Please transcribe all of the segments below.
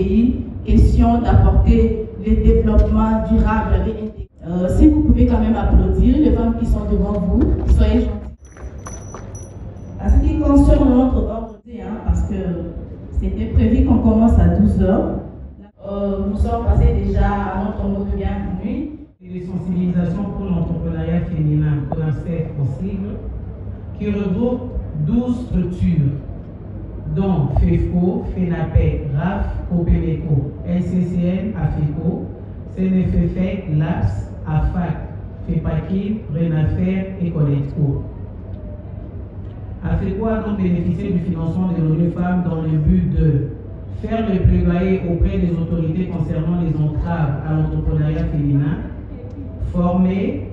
pays, question d'apporter le développement durable et intégré. Si vous pouvez quand même applaudir les femmes qui sont devant vous, soyez gentils. À ce qui concerne notre ordre, parce que c'était prévu qu'on commence à 12 heures, nous sommes passés déjà à notre mot de bienvenue. De sensibilisation pour l'entrepreneuriat féminin, CONACEF possible, qui regroupe 12 structures, dont FEFCO, FENAPEC, RAF, COPEMECO, LCCN, AFECO, CNFFEC, LAPS, AFAC, FEPACIB, RENAFER et CONETCO. AFECO a donc bénéficié du financement de l'ONU Femmes dans le but de faire le plaidoyer auprès des autorités concernant les entraves à l'entrepreneuriat féminin, former,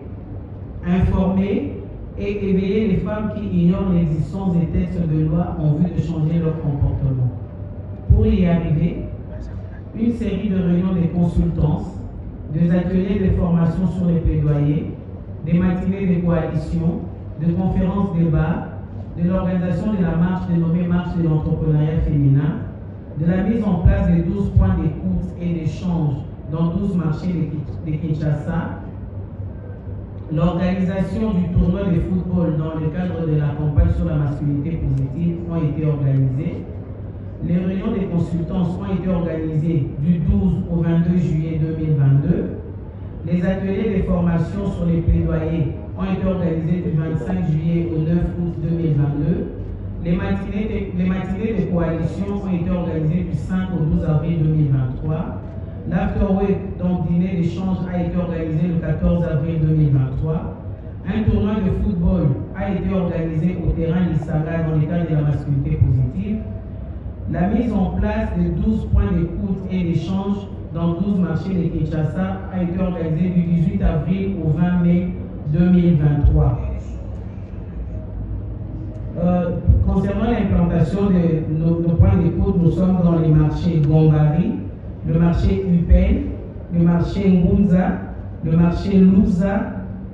informer et éveiller les femmes qui ignorent l'existence des textes de loi en vue de changer leur comportement. Pour y arriver, une série de réunions de consultances, des ateliers de formation sur les plaidoyers, des matinées de coalition, de conférences débats, de l'organisation de la marche dénommée Marche de l'entrepreneuriat féminin, de la mise en place de 12 points d'écoute et d'échange dans 12 marchés de Kinshasa, l'organisation du tournoi de football dans le cadre de la campagne sur la masculinité positive ont été organisées. Les réunions des consultants ont été organisées du 12 au 22 juillet 2022. Les ateliers de formation sur les plaidoyers ont été organisés du 25 juillet au 9 août 2022. Les matinées de coalition ont été organisées du 5 au 12 avril 2023. L'Afterwork, donc dîner d'échange, a été organisé le 14 avril 2023. Un tournoi de football a été organisé au terrain Lissaga dans le cadre de la masculinité positive. La mise en place de 12 points d'écoute et d'échange dans 12 marchés de Kinshasa a été organisée du 18 avril au 20 mai 2023. Concernant l'implantation de nos points d'écoute, nous sommes dans les marchés Gombari, le marché Upen, le marché Ngunza, le marché Luza,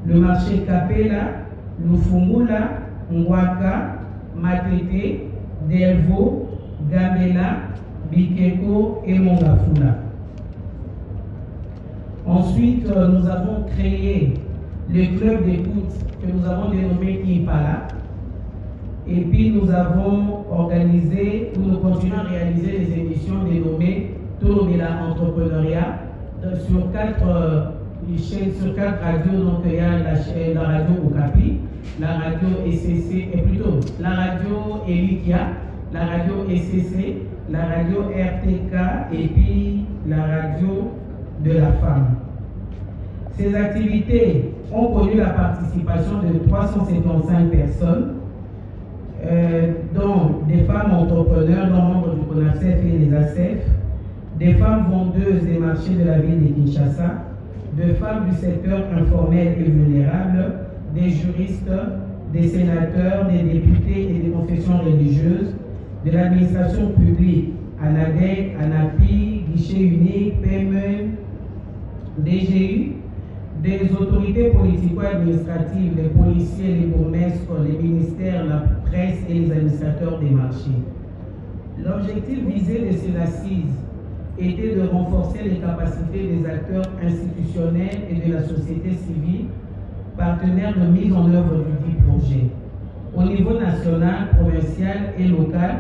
le marché Kapela, Lufungula, Ngwaka, Matete, Delvo, Gambela, Bikeko et Mongafula. Ensuite, nous avons créé le club d'écoute que nous avons dénommé Impala. Et puis nous avons organisé, nous continuons à réaliser des émissions dénommées Tour de l'entrepreneuriat sur 4 chaînes, sur 4 radios. Donc il y a la radio Okapi, la radio ECC, et plutôt la radio Elikia, la radio ECC, la radio RTK et puis la radio de la femme. Ces activités ont connu la participation de 375 personnes, dont des femmes entrepreneurs, dont membres du CONACEF et des ACEF, des femmes vendeuses des marchés de la ville de Kinshasa, des femmes du secteur informel et vulnérable, des juristes, des sénateurs, des députés et des confessions religieuses, de l'administration publique, ANADEC, ANAPI, Guichet Unique, PME, DGU, des autorités politico-administratives, les policiers, les bourgmestres, les ministères, la presse et les administrateurs des marchés. L'objectif visé de ces assises était de renforcer les capacités des acteurs institutionnels et de la société civile, partenaires de mise en œuvre du dit projet, au niveau national, provincial et local,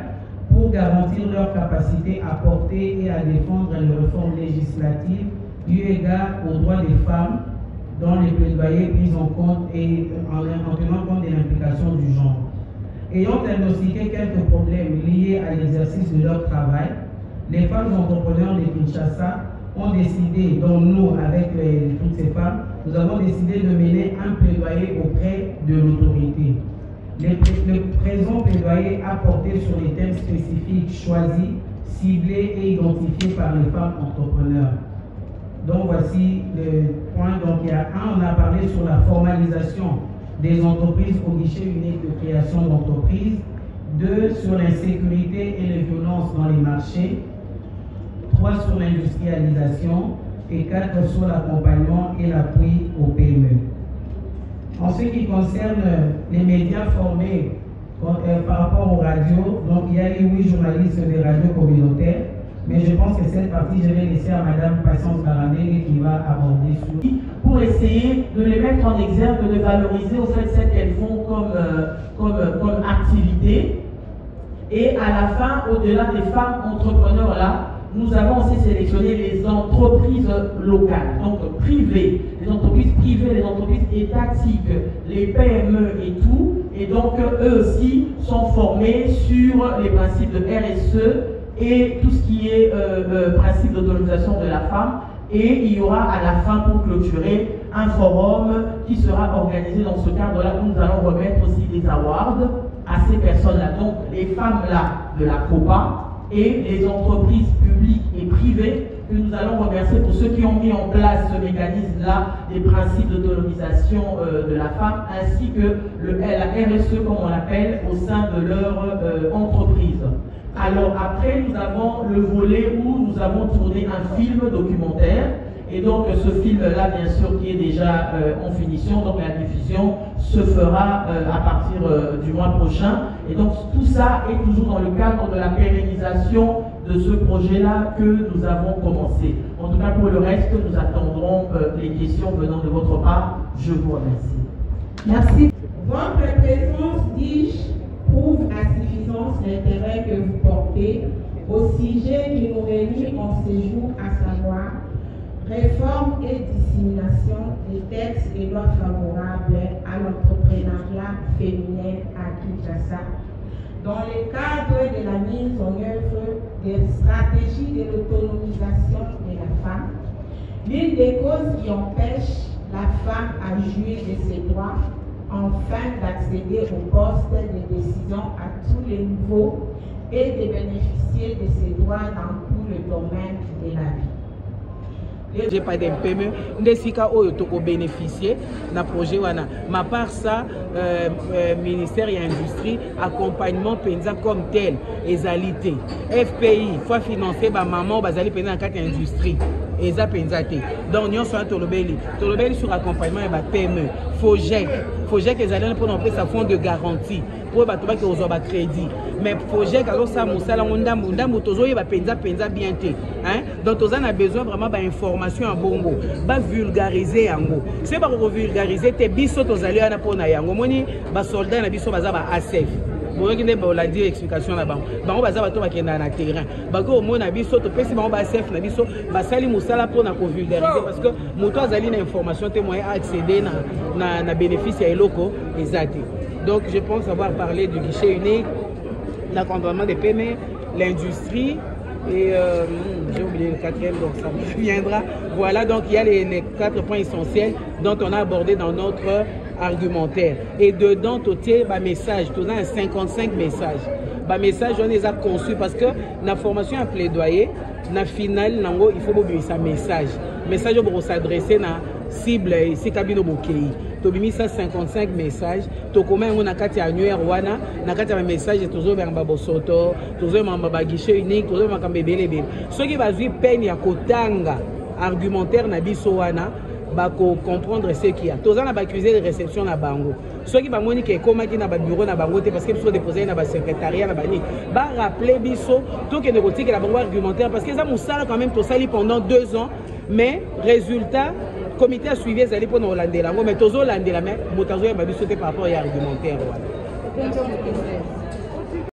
pour garantir leur capacité à porter et à défendre les réformes législatives eu égard aux droits des femmes dans les plaidoyers pris en compte et en tenant compte de l'implication du genre. Ayant diagnostiqué quelques problèmes liés à l'exercice de leur travail, les femmes entrepreneurs de Kinshasa ont décidé, dont nous, avec toutes ces femmes, nous avons décidé de mener un plaidoyer auprès de l'autorité. Le présent plaidoyer a porté sur les thèmes spécifiques choisis, ciblés et identifiés par les femmes entrepreneurs. Donc voici le point. Donc il y a un, on a parlé sur la formalisation des entreprises au guichet unique de création d'entreprises. 2, sur l'insécurité et les violences dans les marchés. 3, sur l'industrialisation. Et 4, sur l'accompagnement et l'appui aux PME. En ce qui concerne les médias formés par rapport aux radios, donc il y a les 8 journalistes des radios communautaires, Mais je pense que cette partie, je vais laisser à Madame Patience Barandé qui va aborder sur... Pour essayer de les mettre en exergue, de valoriser au fait ce qu'elles font comme activité. Et à la fin, au-delà des femmes entrepreneurs là, nous avons aussi sélectionné les entreprises locales, donc privées, les entreprises privées, les entreprises étatiques, les PME et tout. Et donc, eux aussi sont formés sur les principes de RSE et tout ce qui est principe d'autonomisation de la femme. Et il y aura à la fin, pour clôturer, un forum qui sera organisé dans ce cadre-là, où nous allons remettre aussi des awards à ces personnes-là. Donc, les femmes-là de la COPA et les entreprises publiques et privées que nous allons remercier pour ceux qui ont mis en place ce mécanisme-là des principes d'autonomisation de la femme, ainsi que la RSE, comme on l'appelle, au sein de leur entreprise. Alors après, nous avons le volet où nous avons tourné un film documentaire. Et donc ce film-là, bien sûr, qui est déjà en finition, donc la diffusion se fera à partir du mois prochain. Et donc tout ça est toujours dans le cadre de la pérennisation de ce projet-là que nous avons commencé. En tout cas, pour le reste, nous attendrons les questions venant de votre part. Je vous remercie. Merci. Votre présence, dis-je, prouve à suffisance l'intérêt que vous portez au sujet qui nous réunit en séjour, à savoir réforme et dissémination des textes et lois favorables à l'entrepreneuriat féminin à Kinshasa, dans le cadre de la mise en œuvre des stratégies de l'autonomisation de la femme, l'une des causes qui empêche la femme à jouir de ses droits, enfin d'accéder aux postes de décision à tous les niveaux et de bénéficier de ses droits dans tout le domaine de la vie. J'ai pas d'MPME, ndesika oyo toko bénéficier na projet wana. Ma part ça, ministère et industrie, accompagnement penza comme tel, ezalité. FPI, faut financer ba maman bazali penza en quatre industrie. Eza penza te. Donc nous sommes tolobeli sur accompagnement et ba PME. FOGEC ezali pour nous sa fonds de garantie pour ba toba ki ozoba crédit. Mais FOGEC alors ça musala ndambu tozoye ba penza bien te. Hein? Donc on a besoin vraiment d'informations en bongo, ba vulgariser yango. C'est pas pour vulgariser te biso tozali ana pona yango. Moni ba soldat na biso baza ba ASF. Bon qui ne ba dire explication là-bas. Bango baza bato bakenda na terrain. Bako mona biso to pesi bango ba ASF na biso basali musala pona ko vulgariser parce que moto azali na information te moyen accéder na bénéfice ya eloko ezati. Donc je pense avoir parlé du guichet unique, l'accompagnement des PME, l'industrie et j'ai oublié le quatrième, donc ça me reviendra. Voilà, donc il y a les 4 points essentiels dont on a abordé dans notre argumentaire. Et dedans, tout est message, tout a 55 messages. Message, on les a conçus parce que la formation à plaidoyer, na finale, il faut oublier ça message. Message pour s'adresser à cible ici, Kabino Bokei. Tobimi ça 55 messages. Tokoma on a kati annuaire wana, na kati message toujours vers Babosoto, toujours mamba guichet unique, toujours makambebelebe. Ceux qui bazui peine ya kotanga argumentaire na biso wana, bako comprendre ce qu'il y a. Tous on a accusé de réception na bango. Ceux qui bamoni ke koma ki na ba bureau na bango te parce que biso déposer na ba secrétariat na bani. Ba rappeler biso tout que négotier la bango argumentaire parce que ça moussala quand même tout sali pendant 2 ans, mais résultat comité a suivi les allés pour nous hollander là, mais tous hollander là, mais motazo ya babiso te par rapport à argumentaire.